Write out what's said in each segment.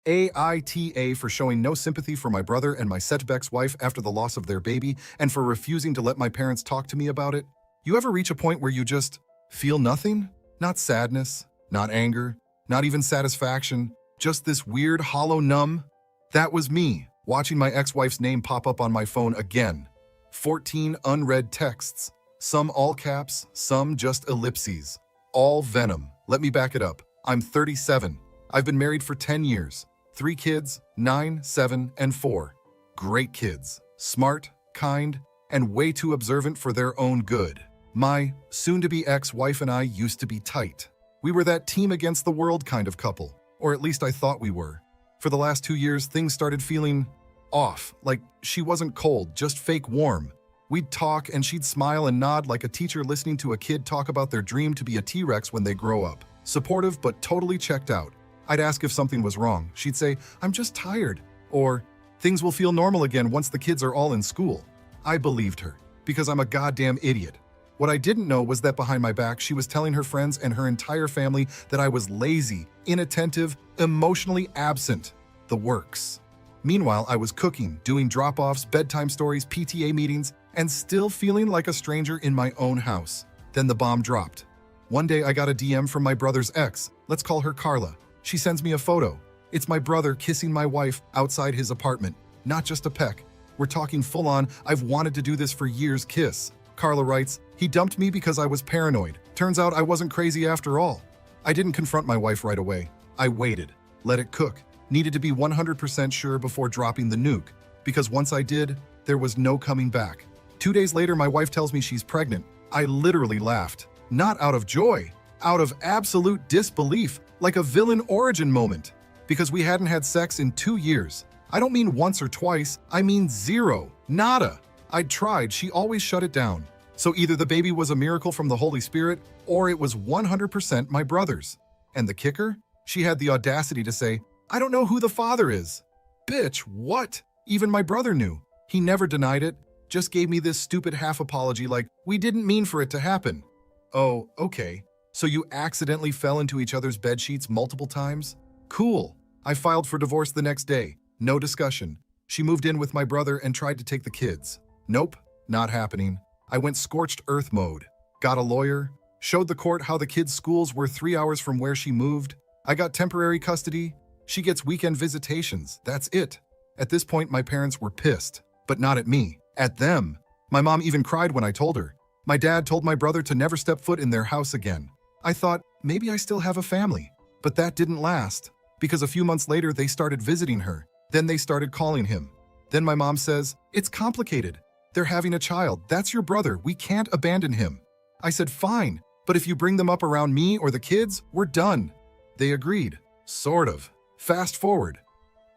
AITA for showing no sympathy for my brother and my setback's wife after the loss of their baby and for refusing to let my parents talk to me about it. You ever reach a point where you just feel nothing? Not sadness, not anger, not even satisfaction, just this weird hollow numb? That was me, watching my ex-wife's name pop up on my phone again. 14 unread texts, some all caps, some just ellipses. All venom. Let me back it up. I'm 37. I've been married for 10 years. 3 kids, 9, 7, and 4. Great kids. Smart, kind, and way too observant for their own good. My soon-to-be ex-wife and I used to be tight. We were that team against the world kind of couple, or at least I thought we were. For the last 2 years, things started feeling off, like she wasn't cold, just fake warm. We'd talk and she'd smile and nod like a teacher listening to a kid talk about their dream to be a T-Rex when they grow up. Supportive but totally checked out. I'd ask if something was wrong. She'd say, "I'm just tired," or "Things will feel normal again once the kids are all in school." I believed her, because I'm a goddamn idiot. What I didn't know was that behind my back, she was telling her friends and her entire family that I was lazy, inattentive, emotionally absent. The works. Meanwhile, I was cooking, doing drop-offs, bedtime stories, PTA meetings, and still feeling like a stranger in my own house. Then the bomb dropped. One day I got a DM from my brother's ex. Let's call her Carla. She sends me a photo. It's my brother kissing my wife outside his apartment. Not just a peck. We're talking full-on, I've wanted to do this for years kiss. Carla writes, "He dumped me because I was paranoid. Turns out I wasn't crazy after all." I didn't confront my wife right away. I waited. Let it cook. Needed to be 100% sure before dropping the nuke. Because once I did, there was no coming back. 2 days later, my wife tells me she's pregnant. I literally laughed. Not out of joy. Out of absolute disbelief. Like a villain origin moment. Because we hadn't had sex in 2 years. I don't mean once or twice. I mean zero. Nada. I'd tried, she always shut it down. So either the baby was a miracle from the Holy Spirit, or it was 100% my brother's. And the kicker? She had the audacity to say, "I don't know who the father is." Bitch, what? Even my brother knew. He never denied it, just gave me this stupid half apology like, "We didn't mean for it to happen." Oh, okay. So you accidentally fell into each other's bed sheets multiple times? Cool. I filed for divorce the next day. No discussion. She moved in with my brother and tried to take the kids. Nope, not happening. I went scorched earth mode. Got a lawyer, showed the court how the kids' schools were 3 hours from where she moved. I got temporary custody. She gets weekend visitations. That's it. At this point, my parents were pissed, but not at me, at them. My mom even cried when I told her. My dad told my brother to never step foot in their house again. I thought, maybe I still have a family. But that didn't last, because a few months later, they started visiting her. Then they started calling him. Then my mom says, "It's complicated. They're having a child. That's your brother. We can't abandon him." I said, "Fine, but if you bring them up around me or the kids, we're done." They agreed. Sort of. Fast forward.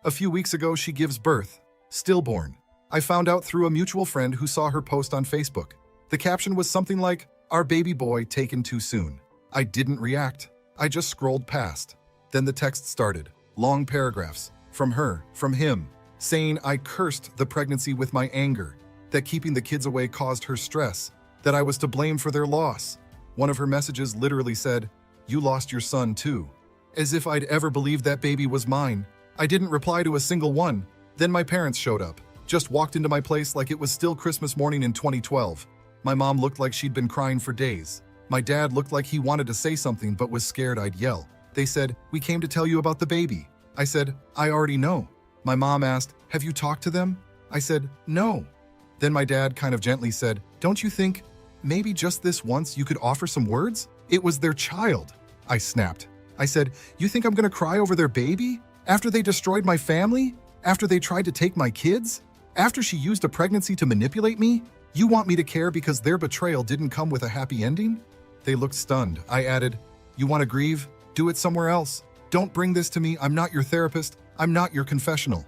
A few weeks ago, she gives birth. Stillborn. I found out through a mutual friend who saw her post on Facebook. The caption was something like, "Our baby boy taken too soon." I didn't react. I just scrolled past. Then the text started. Long paragraphs. From her, from him. Saying I cursed the pregnancy with my anger. That keeping the kids away caused her stress. That I was to blame for their loss. One of her messages literally said, "You lost your son too." As if I'd ever believed that baby was mine. I didn't reply to a single one. Then my parents showed up. Just walked into my place like it was still Christmas morning in 2012. My mom looked like she'd been crying for days. My dad looked like he wanted to say something but was scared I'd yell. They said, "We came to tell you about the baby." I said, "I already know." My mom asked, "Have you talked to them?" I said, "No." Then my dad kind of gently said, "Don't you think maybe just this once you could offer some words? It was their child." I snapped. I said, "You think I'm gonna cry over their baby? After they destroyed my family? After they tried to take my kids? After she used a pregnancy to manipulate me? You want me to care because their betrayal didn't come with a happy ending?" They looked stunned. I added, "You want to grieve? Do it somewhere else. Don't bring this to me. I'm not your therapist. I'm not your confessional."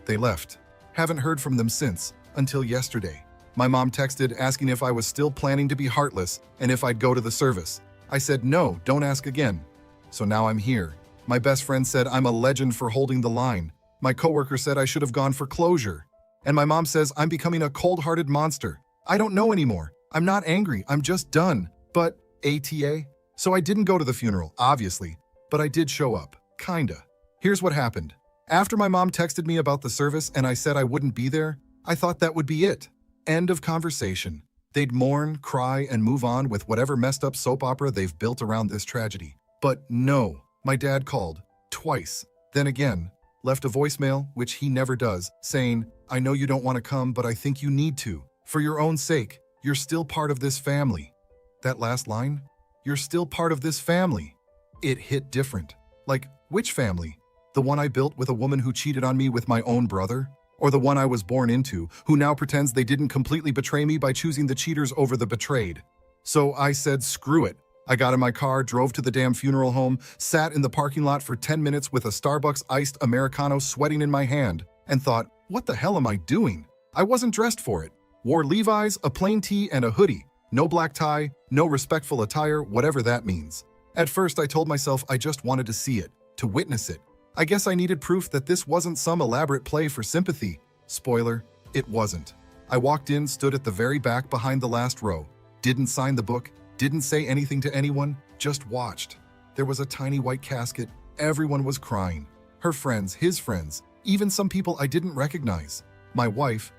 They left. Haven't heard from them since, until yesterday. My mom texted asking if I was still planning to be heartless and if I'd go to the service. I said, "No, don't ask again." So now I'm here. My best friend said I'm a legend for holding the line. My coworker said I should have gone for closure. And my mom says I'm becoming a cold-hearted monster. I don't know anymore. I'm not angry. I'm just done. But, ATA? So I didn't go to the funeral, obviously. But I did show up. Kinda. Here's what happened. After my mom texted me about the service and I said I wouldn't be there, I thought that would be it. End of conversation. They'd mourn, cry, and move on with whatever messed up soap opera they've built around this tragedy. But no, my dad called. Twice. Then again, left a voicemail, which he never does, saying, "I know you don't want to come, but I think you need to. For your own sake, you're still part of this family." That last line, "You're still part of this family." It hit different. Like, which family? The one I built with a woman who cheated on me with my own brother? Or the one I was born into, who now pretends they didn't completely betray me by choosing the cheaters over the betrayed? So I said, screw it. I got in my car, drove to the damn funeral home, sat in the parking lot for 10 minutes with a Starbucks iced Americano sweating in my hand, and thought, what the hell am I doing? I wasn't dressed for it. Wore Levi's, a plain tee, and a hoodie. No black tie, no respectful attire, whatever that means. At first, I told myself I just wanted to see it, to witness it. I guess I needed proof that this wasn't some elaborate play for sympathy. Spoiler, it wasn't. I walked in, stood at the very back behind the last row, didn't sign the book, didn't say anything to anyone, just watched. There was a tiny white casket. Everyone was crying. Her friends, his friends, even some people I didn't recognize. My wife,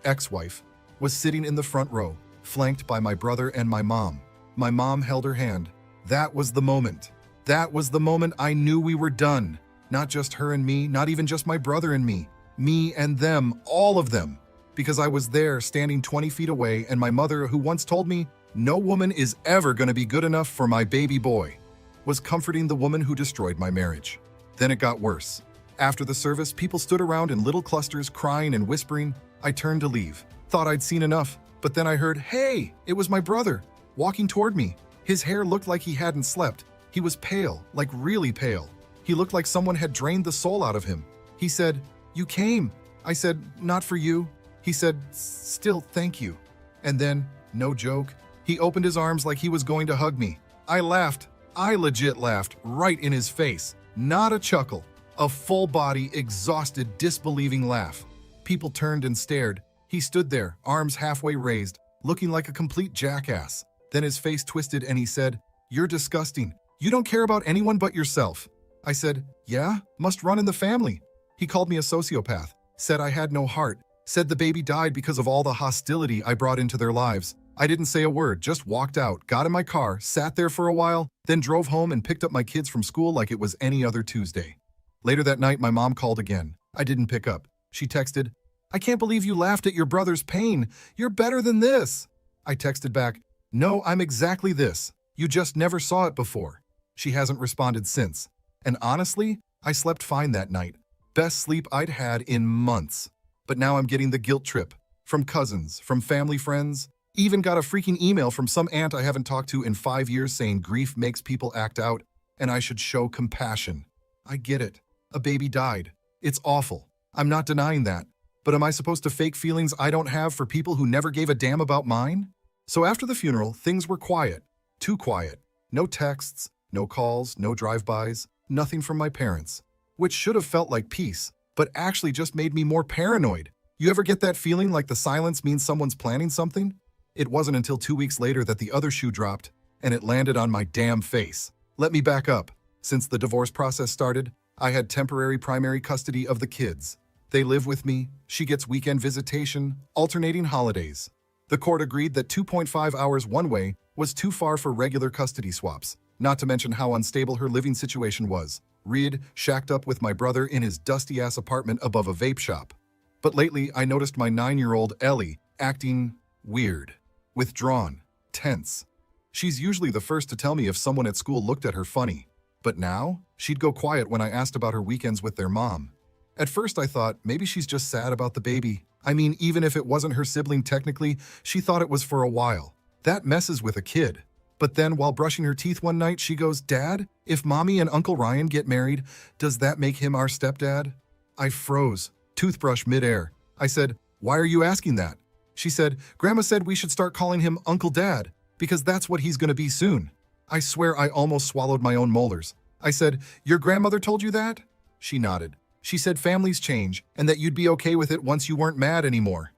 ex-wife, was sitting in the front row, flanked by my brother and my mom. My mom held her hand. That was the moment. That was the moment I knew we were done. Not just her and me, not even just my brother and me and them, all of them. Because I was there standing 20 feet away, and my mother, who once told me, "No woman is ever gonna be good enough for my baby boy," was comforting the woman who destroyed my marriage. Then it got worse. After the service, people stood around in little clusters, crying and whispering. I turned to leave. Thought I'd seen enough, but then I heard, "Hey!" It was my brother, walking toward me. His hair looked like he hadn't slept. He was pale, like really pale. He looked like someone had drained the soul out of him. He said, "You came." I said, "Not for you." He said, "Still, thank you." And then, no joke, he opened his arms like he was going to hug me. I laughed. I legit laughed, right in his face. Not a chuckle. A full-body, exhausted, disbelieving laugh. People turned and stared. He stood there, arms halfway raised, looking like a complete jackass. Then his face twisted and he said, "You're disgusting. You don't care about anyone but yourself." I said, "Yeah, must run in the family." He called me a sociopath, said I had no heart, said the baby died because of all the hostility I brought into their lives. I didn't say a word, just walked out, got in my car, sat there for a while, then drove home and picked up my kids from school like it was any other Tuesday. Later that night, my mom called again. I didn't pick up. She texted, "I can't believe you laughed at your brother's pain. You're better than this." I texted back, "No, I'm exactly this. You just never saw it before." She hasn't responded since. And honestly, I slept fine that night. Best sleep I'd had in months. But now I'm getting the guilt trip. From cousins, from family friends. Even got a freaking email from some aunt I haven't talked to in 5 years saying grief makes people act out, and I should show compassion. I get it. A baby died. It's awful. I'm not denying that. But am I supposed to fake feelings I don't have for people who never gave a damn about mine? So after the funeral, things were quiet. Too quiet. No texts, no calls, no drive-bys. Nothing from my parents, which should have felt like peace, but actually just made me more paranoid. You ever get that feeling like the silence means someone's planning something? It wasn't until 2 weeks later that the other shoe dropped, and it landed on my damn face. Let me back up. Since the divorce process started, I had temporary primary custody of the kids. They live with me. She gets weekend visitation, alternating holidays. The court agreed that 2.5 hours one way was too far for regular custody swaps. Not to mention how unstable her living situation was. Reed shacked up with my brother in his dusty-ass apartment above a vape shop. But lately, I noticed my 9-year-old Ellie acting weird, withdrawn, tense. She's usually the first to tell me if someone at school looked at her funny. But now, she'd go quiet when I asked about her weekends with their mom. At first, I thought maybe she's just sad about the baby. I mean, even if it wasn't her sibling technically, she thought it was for a while. That messes with a kid. But then, while brushing her teeth one night, she goes, "Dad, if Mommy and Uncle Ryan get married, does that make him our stepdad?" I froze, toothbrush midair. I said, "Why are you asking that?" She said, "Grandma said we should start calling him Uncle Dad, because that's what he's gonna be soon." I swear I almost swallowed my own molars. I said, "Your grandmother told you that?" She nodded. She said families change, and that you'd be okay with it once you weren't mad anymore.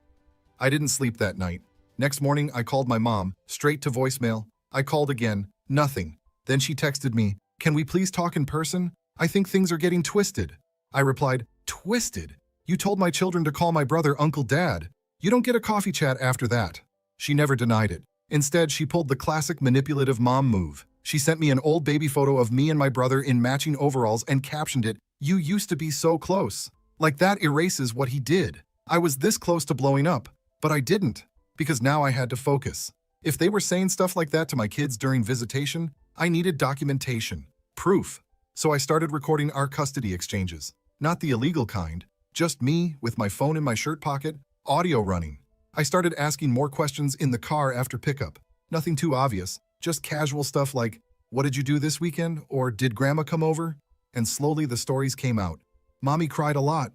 I didn't sleep that night. Next morning, I called my mom, straight to voicemail. I called again, nothing. Then she texted me, "Can we please talk in person? I think things are getting twisted." I replied, "Twisted. You told my children to call my brother Uncle Dad. You don't get a coffee chat after that." She never denied it. Instead, she pulled the classic manipulative mom move. She sent me an old baby photo of me and my brother in matching overalls and captioned it, "You used to be so close." Like that erases what he did. I was this close to blowing up, but I didn't, because now I had to focus. If they were saying stuff like that to my kids during visitation, I needed documentation, proof. So I started recording our custody exchanges. Not the illegal kind, just me with my phone in my shirt pocket, audio running. I started asking more questions in the car after pickup. Nothing too obvious, just casual stuff like, "What did you do this weekend?" or "Did Grandma come over?" And slowly the stories came out. Mommy cried a lot.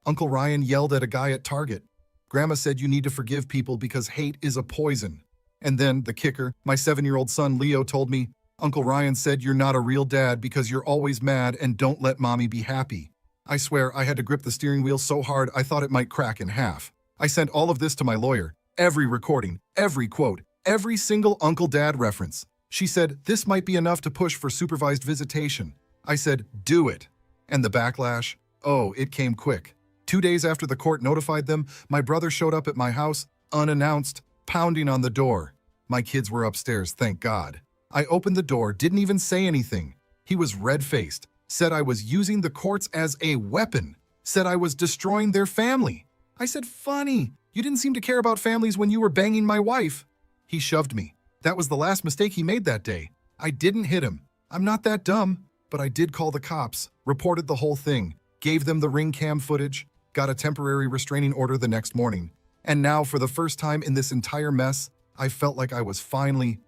Uncle Ryan yelled at a guy at Target. Grandma said you need to forgive people because hate is a poison. And then, the kicker, my 7-year-old son Leo told me, "Uncle Ryan said you're not a real dad because you're always mad and don't let mommy be happy." I swear I had to grip the steering wheel so hard I thought it might crack in half. I sent all of this to my lawyer. Every recording, every quote, every single Uncle Dad reference. She said, "This might be enough to push for supervised visitation." I said, "Do it." And the backlash? Oh, it came quick. 2 days after the court notified them, my brother showed up at my house, unannounced, pounding on the door. My kids were upstairs, thank God. I opened the door, didn't even say anything. He was red-faced, said I was using the courts as a weapon, said I was destroying their family. I said, "Funny, you didn't seem to care about families when you were banging my wife." He shoved me. That was the last mistake he made that day. I didn't hit him. I'm not that dumb, but I did call the cops, reported the whole thing, gave them the ring cam footage, got a temporary restraining order the next morning. And now, for the first time in this entire mess, I felt like I was finally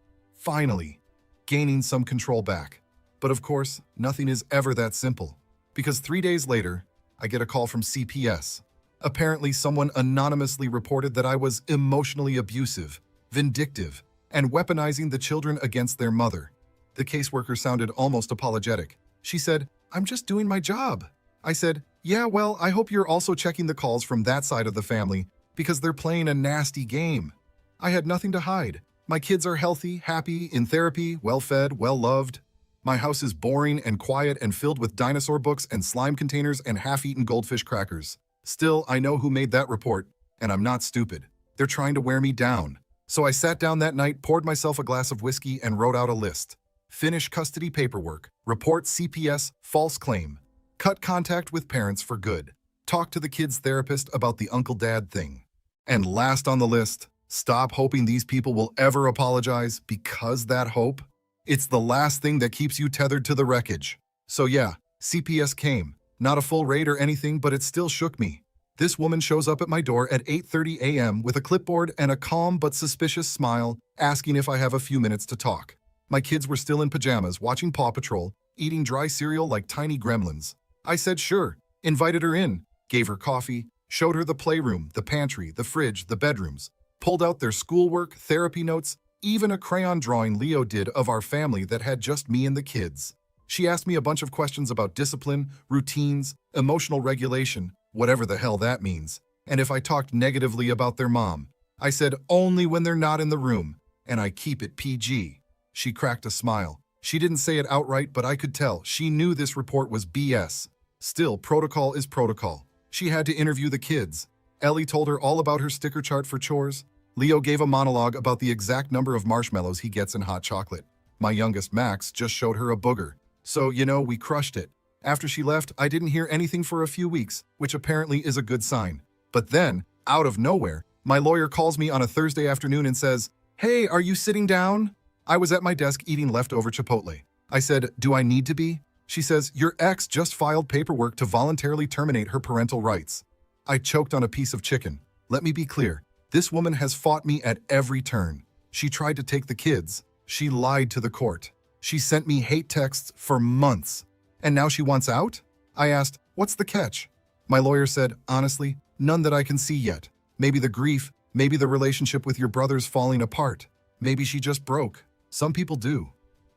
gaining some control back. But of course, nothing is ever that simple. Because 3 days later, I get a call from CPS. Apparently, someone anonymously reported that I was emotionally abusive, vindictive, and weaponizing the children against their mother. The caseworker sounded almost apologetic. She said, "I'm just doing my job." I said, "Yeah, well, I hope you're also checking the calls from that side of the family, because they're playing a nasty game." I had nothing to hide. My kids are healthy, happy, in therapy, well-fed, well-loved. My house is boring and quiet and filled with dinosaur books and slime containers and half-eaten goldfish crackers. Still, I know who made that report, and I'm not stupid. They're trying to wear me down. So I sat down that night, poured myself a glass of whiskey, and wrote out a list. Finish custody paperwork. Report CPS false claim. Cut contact with parents for good. Talk to the kid's therapist about the Uncle Dad thing. And last on the list, stop hoping these people will ever apologize, because that hope, it's the last thing that keeps you tethered to the wreckage. So yeah, CPS came. Not a full raid or anything, but it still shook me. This woman shows up at my door at 8:30 a.m. with a clipboard and a calm but suspicious smile, asking if I have a few minutes to talk. My kids were still in pajamas, watching Paw Patrol, eating dry cereal like tiny gremlins. I said sure, invited her in, gave her coffee, showed her the playroom, the pantry, the fridge, the bedrooms, pulled out their schoolwork, therapy notes, even a crayon drawing Leo did of our family that had just me and the kids. She asked me a bunch of questions about discipline, routines, emotional regulation, whatever the hell that means, and if I talked negatively about their mom. I said only when they're not in the room, and I keep it PG. She cracked a smile. She didn't say it outright, but I could tell she knew this report was BS. Still, protocol is protocol. She had to interview the kids. Ellie told her all about her sticker chart for chores. Leo gave a monologue about the exact number of marshmallows he gets in hot chocolate. My youngest, Max, just showed her a booger. So, we crushed it. After she left, I didn't hear anything for a few weeks, which apparently is a good sign. But then, out of nowhere, my lawyer calls me on a Thursday afternoon and says, "Hey, are you sitting down?" I was at my desk eating leftover Chipotle. I said, "Do I need to be?" She says, "Your ex just filed paperwork to voluntarily terminate her parental rights." I choked on a piece of chicken. Let me be clear. This woman has fought me at every turn. She tried to take the kids. She lied to the court. She sent me hate texts for months. And now she wants out? I asked, "What's the catch?" My lawyer said, "Honestly, none that I can see yet. Maybe the grief, maybe the relationship with your brother's falling apart. Maybe she just broke. Some people do."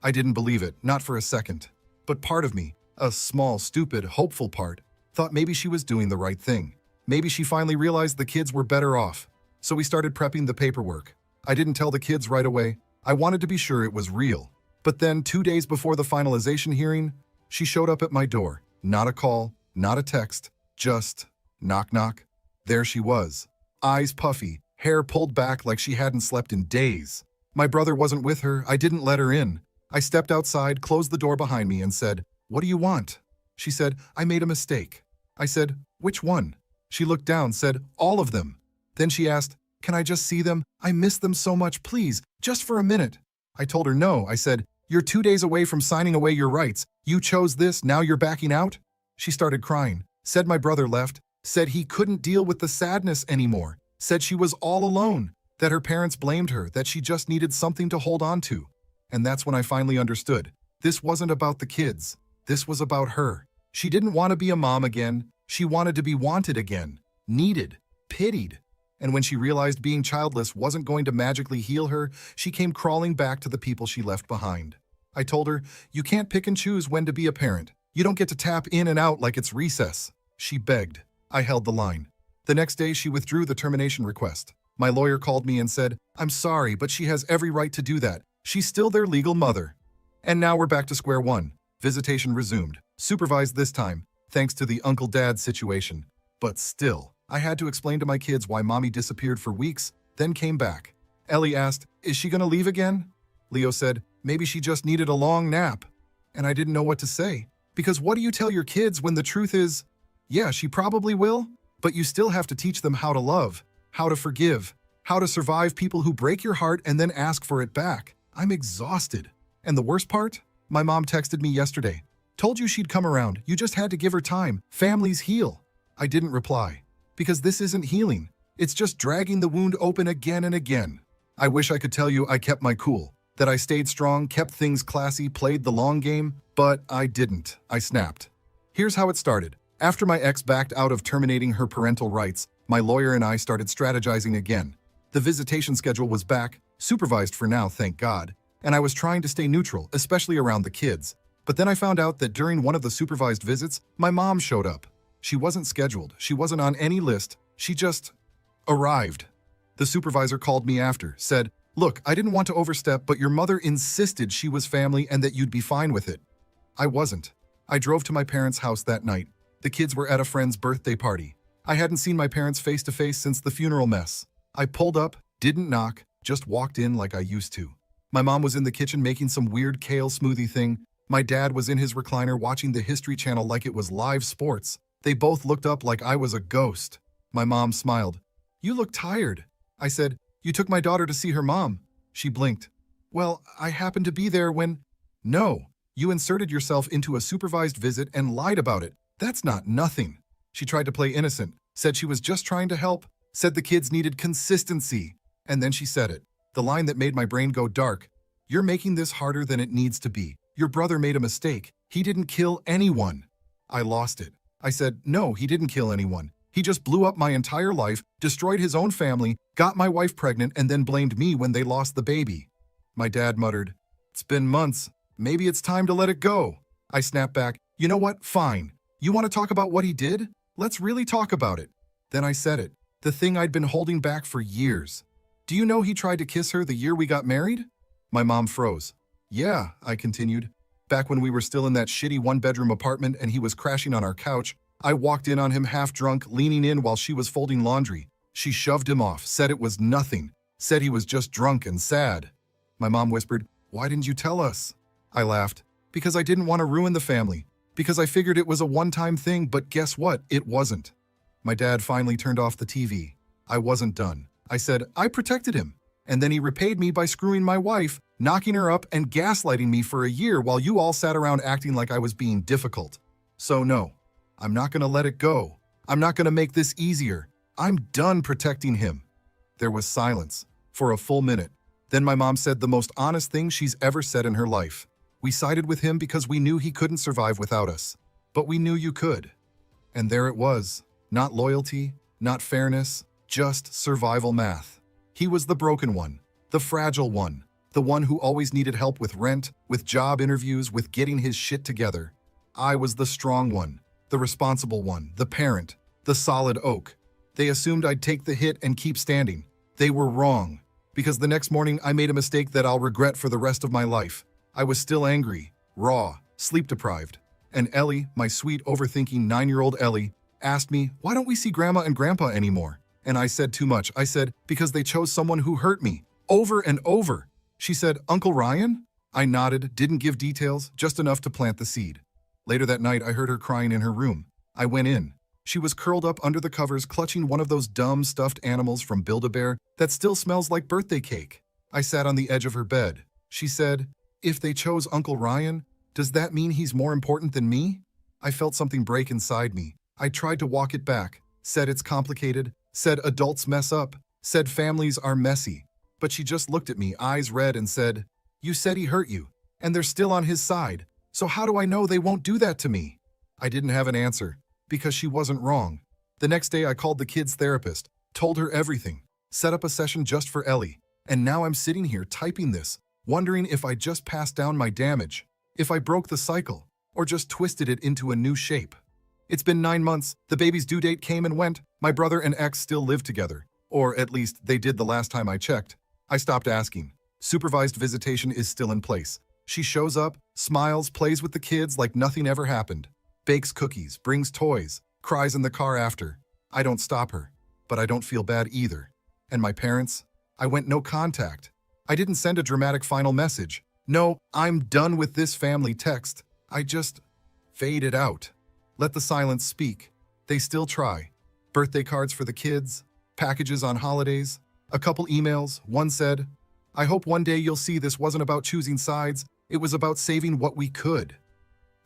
I didn't believe it, not for a second. But part of me, a small, stupid, hopeful part, thought maybe she was doing the right thing. Maybe she finally realized the kids were better off. So we started prepping the paperwork. I didn't tell the kids right away. I wanted to be sure it was real. But then, 2 days before the finalization hearing, she showed up at my door. Not a call, Not a text, just knock knock. There she was, eyes puffy, hair pulled back like she hadn't slept in days. My brother wasn't with her, I didn't let her in. I stepped outside, closed the door behind me and said, "What do you want?" She said, "I made a mistake." I said, "Which one?" She looked down, said, "All of them." Then she asked, "Can I just see them? I miss them so much, please, just for a minute." I told her no. I said, "You're 2 days away from signing away your rights. You chose this, now you're backing out?" She started crying, said my brother left, said he couldn't deal with the sadness anymore, said she was all alone, that her parents blamed her, that she just needed something to hold on to. And that's when I finally understood. This wasn't about the kids. This was about her. She didn't want to be a mom again. She wanted to be wanted again, needed, pitied. And when she realized being childless wasn't going to magically heal her, she came crawling back to the people she left behind. I told her, "You can't pick and choose when to be a parent. You don't get to tap in and out like it's recess." She begged. I held the line. The next day, she withdrew the termination request. My lawyer called me and said, "I'm sorry, but she has every right to do that. She's still their legal mother." And now we're back to square one. Visitation resumed, supervised this time, thanks to the uncle-dad situation. But still, I had to explain to my kids why mommy disappeared for weeks, then came back. Ellie asked, "Is she gonna leave again?" Leo said, "Maybe she just needed a long nap." And I didn't know what to say. Because what do you tell your kids when the truth is, yeah, she probably will, but you still have to teach them how to love, how to forgive, how to survive people who break your heart and then ask for it back. I'm exhausted. And the worst part? My mom texted me yesterday. "Told you she'd come around. You just had to give her time. Families heal." I didn't reply. Because this isn't healing. It's just dragging the wound open again and again. I wish I could tell you I kept my cool, that I stayed strong, kept things classy, played the long game, but I didn't. I snapped. Here's how it started. After my ex backed out of terminating her parental rights, my lawyer and I started strategizing again. The visitation schedule was back, supervised for now, thank God, and I was trying to stay neutral, especially around the kids. But then I found out that during one of the supervised visits, my mom showed up. She wasn't scheduled, she wasn't on any list, she just arrived. The supervisor called me after, said, "Look, I didn't want to overstep, but your mother insisted she was family and that you'd be fine with it." I wasn't. I drove to my parents' house that night. The kids were at a friend's birthday party. I hadn't seen my parents face to face since the funeral mess. I pulled up, didn't knock, just walked in like I used to. My mom was in the kitchen making some weird kale smoothie thing. My dad was in his recliner watching the History Channel like it was live sports. They both looked up like I was a ghost. My mom smiled. "You look tired." I said, "You took my daughter to see her mom." She blinked. "Well, I happened to be there when—" "No, you inserted yourself into a supervised visit and lied about it. That's not nothing." She tried to play innocent, said she was just trying to help, said the kids needed consistency. And then she said it, the line that made my brain go dark. "You're making this harder than it needs to be. Your brother made a mistake. He didn't kill anyone." I lost it. I said, "No, he didn't kill anyone. He just blew up my entire life, destroyed his own family, got my wife pregnant, and then blamed me when they lost the baby." My dad muttered, "It's been months. Maybe it's time to let it go." I snapped back, "You know what? Fine. You want to talk about what he did? Let's really talk about it." Then I said it, the thing I'd been holding back for years. "Do you know he tried to kiss her the year we got married?" My mom froze. "Yeah," I continued. "Back when we were still in that shitty one-bedroom apartment and he was crashing on our couch, I walked in on him half drunk, leaning in while she was folding laundry. She shoved him off, said it was nothing, said he was just drunk and sad." My mom whispered, "Why didn't you tell us?" I laughed. "Because I didn't want to ruin the family. Because I figured it was a one-time thing, but guess what? It wasn't." My dad finally turned off the TV. I wasn't done. I said, "I protected him. And then he repaid me by screwing my wife, knocking her up and gaslighting me for a year while you all sat around acting like I was being difficult. So no, I'm not gonna let it go. I'm not gonna make this easier. I'm done protecting him." There was silence for a full minute. Then my mom said the most honest thing she's ever said in her life. "We sided with him because we knew he couldn't survive without us. But we knew you could." And there it was. Not loyalty, not fairness, just survival math. He was the broken one, the fragile one, the one who always needed help with rent, with job interviews, with getting his shit together. I was the strong one, the responsible one, the parent, the solid oak. They assumed I'd take the hit and keep standing. They were wrong, because the next morning I made a mistake that I'll regret for the rest of my life. I was still angry, raw, sleep-deprived. And Ellie, my sweet, overthinking 9-year-old Ellie, asked me, why don't we see Grandma and Grandpa anymore? And I said too much. I said, because they chose someone who hurt me. Over and over. She said, Uncle Ryan? I nodded, didn't give details, just enough to plant the seed. Later that night, I heard her crying in her room. I went in. She was curled up under the covers, clutching one of those dumb stuffed animals from Build-A-Bear that still smells like birthday cake. I sat on the edge of her bed. She said, if they chose Uncle Ryan, does that mean he's more important than me? I felt something break inside me. I tried to walk it back, said it's complicated, said adults mess up, said families are messy. But she just looked at me, eyes red, and said, you said he hurt you, and they're still on his side. So how do I know they won't do that to me? I didn't have an answer, because she wasn't wrong. The next day I called the kid's therapist, told her everything, set up a session just for Ellie, and now I'm sitting here typing this, wondering if I just passed down my damage, if I broke the cycle, or just twisted it into a new shape. It's been 9 months, the baby's due date came and went, my brother and ex still live together, or at least they did the last time I checked. I stopped asking. Supervised visitation is still in place. She shows up, smiles, plays with the kids like nothing ever happened, bakes cookies, brings toys, cries in the car after. I don't stop her, but I don't feel bad either. And my parents? I went no contact. I didn't send a dramatic final message. No, I'm done with this family text. I just faded out. Let the silence speak. They still try. Birthday cards for the kids, packages on holidays, a couple emails. One said, I hope one day you'll see this wasn't about choosing sides, it was about saving what we could.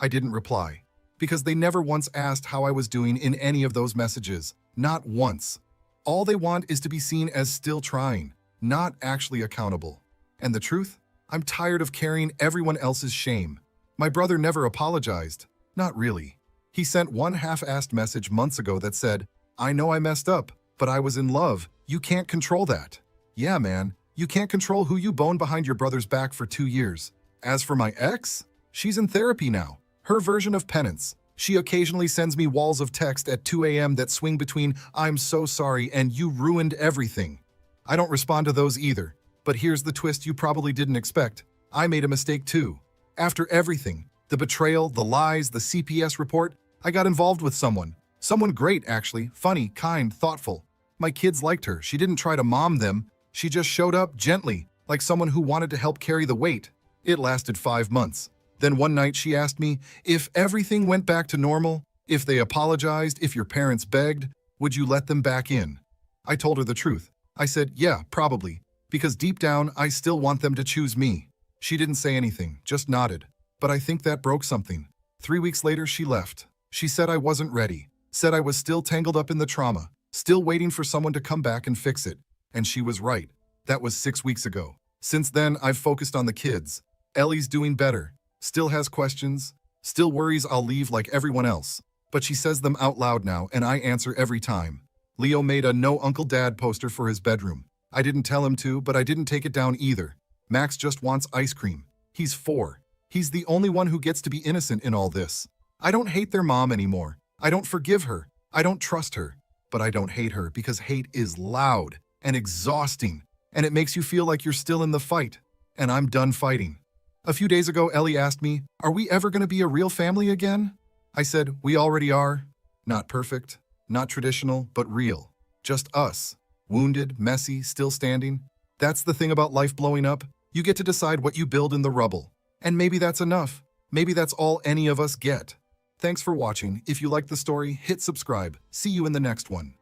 I didn't reply, because they never once asked how I was doing in any of those messages. Not once. All they want is to be seen as still trying, not actually accountable. And the truth? I'm tired of carrying everyone else's shame. My brother never apologized. Not really. He sent one half-assed message months ago that said, I know I messed up, but I was in love. You can't control that. Yeah, man. You can't control who you boned behind your brother's back for 2 years. As for my ex, she's in therapy now. Her version of penance. She occasionally sends me walls of text at 2 a.m. that swing between, I'm so sorry and you ruined everything. I don't respond to those either. But here's the twist you probably didn't expect. I made a mistake too. After everything, the betrayal, the lies, the CPS report, I got involved with someone. Someone great, actually. Funny, kind, thoughtful. My kids liked her. She didn't try to mom them. She just showed up gently, like someone who wanted to help carry the weight. It lasted 5 months. Then one night she asked me, if everything went back to normal, if they apologized, if your parents begged, would you let them back in? I told her the truth. I said, yeah, probably, because deep down, I still want them to choose me. She didn't say anything, just nodded. But I think that broke something. 3 weeks later, she left. She said I wasn't ready, said I was still tangled up in the trauma, still waiting for someone to come back and fix it. And she was right. That was 6 weeks ago. Since then, I've focused on the kids. Ellie's doing better, still has questions, still worries I'll leave like everyone else. But she says them out loud now, and I answer every time. Leo made a No Uncle Dad poster for his bedroom. I didn't tell him to, but I didn't take it down either. Max just wants ice cream. He's 4. He's the only one who gets to be innocent in all this. I don't hate their mom anymore. I don't forgive her. I don't trust her. But I don't hate her because hate is loud and exhausting, and it makes you feel like you're still in the fight. And I'm done fighting. A few days ago, Ellie asked me, are we ever going to be a real family again? I said, we already are. Not perfect, not traditional, but real. Just us. Wounded, messy, still standing. That's the thing about life blowing up. You get to decide what you build in the rubble. And maybe that's enough. Maybe that's all any of us get. Thanks for watching. If you liked the story, hit subscribe. See you in the next one.